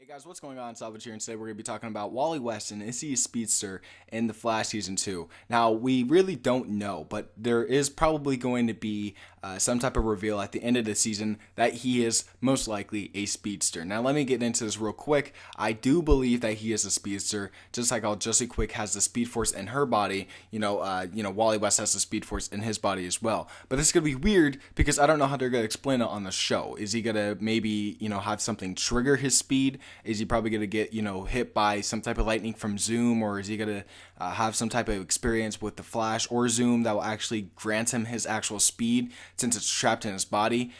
Hey guys, what's going on? Salvage here, and today we're going to be talking about Wally West and is he a speedster in The Flash Season 2. Now, we really don't know, but there is probably going to be some type of reveal at the end of the season that he is most likely a speedster. Now, let me get into this real quick. I do believe that he is a speedster, just like how Josie Quick has the speed force in her body. Wally West has the speed force in his body as well. But this is going to be weird because I don't know how they're going to explain it on the show. Is he going to maybe, have something trigger his speed? Is he probably going to get, hit by some type of lightning from Zoom, or is he going to have some type of experience with the Flash or Zoom that will actually grant him his actual speed since it's trapped in his body?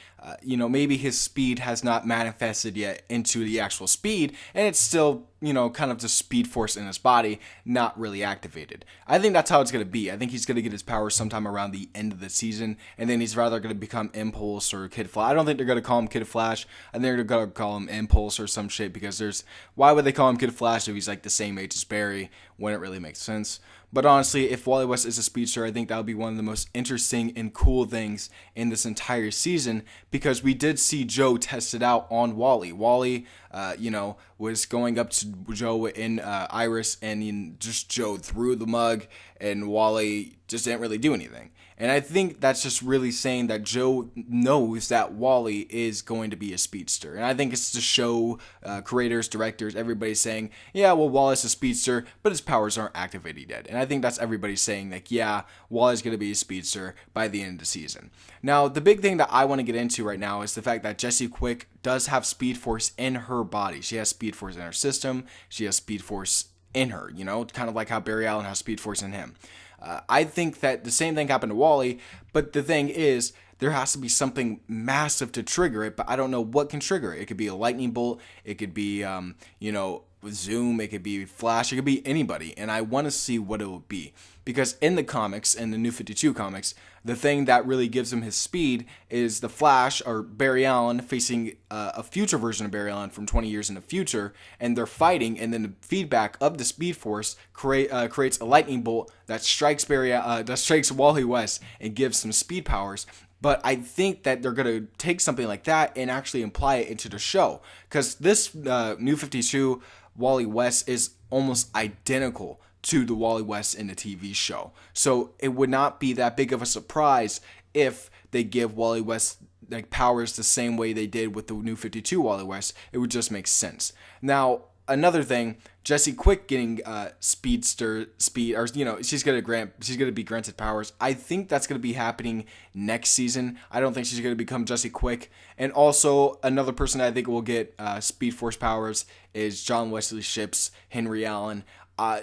Maybe his speed has not manifested yet into the actual speed, and it's still, kind of the speed force in his body, not really activated. I think that's how it's going to be. I think he's going to get his powers sometime around the end of the season, and then he's rather going to become Impulse or Kid Flash. I don't think they're going to call him Kid Flash. I think they're going to call him Impulse or some shit, because why would they call him Kid Flash if he's like the same age as Barry? Wouldn't really make sense. But honestly, if Wally West is a speedster, I think that would be one of the most interesting and cool things in this entire season, because we did see Joe test it out on Wally. Wally, was going up to Joe in Iris, and just Joe threw the mug, and Wally just didn't really do anything. And I think that's just really saying that Joe knows that Wally is going to be a speedster. And I think it's the show creators, directors, everybody saying, yeah, well, Wally's a speedster, but his powers aren't activated yet. And I think that's everybody saying, like, yeah, Wally's going to be a speedster by the end of the season. Now, the big thing that I want to get into right now is the fact that Josie Quick does have speed force in her body. She has speed force in her system. She has speed force in her, kind of like how Barry Allen has speed force in him. I think that the same thing happened to Wally, but the thing is, there has to be something massive to trigger it, but I don't know what can trigger it. It could be a lightning bolt, it could be, Zoom, it could be Flash, it could be anybody, and I want to see what it will be. Because in the comics, in the New 52 comics, the thing that really gives him his speed is the Flash, or Barry Allen, facing a future version of Barry Allen from 20 years in the future, and they're fighting, and then the feedback of the Speed Force creates a lightning bolt that strikes Wally West and gives some speed powers. But I think that they're going to take something like that and actually apply it into the show. Because this New 52 Wally West is almost identical to the Wally West in the TV show. So it would not be that big of a surprise if they give Wally West powers the same way they did with the New 52 Wally West. It would just make sense. Now, another thing, Josie Quick getting speed, or she's gonna be granted powers. I think that's gonna be happening next season. I don't think she's gonna become Josie Quick. And also another person that I think will get Speed Force powers is John Wesley Shipp's Henry Allen.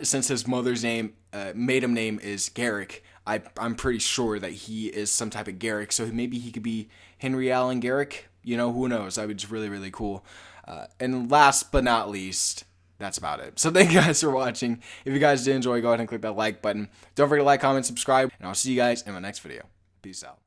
Since his mother's maiden name is Garrick, I'm pretty sure that he is some type of Garrick. So maybe he could be Henry Allen Garrick. Who knows? That would be just really, really cool. And last but not least, that's about it. So thank you guys for watching. If you guys did enjoy, go ahead and click that like button. Don't forget to like, comment, subscribe, and I'll see you guys in my next video. Peace out.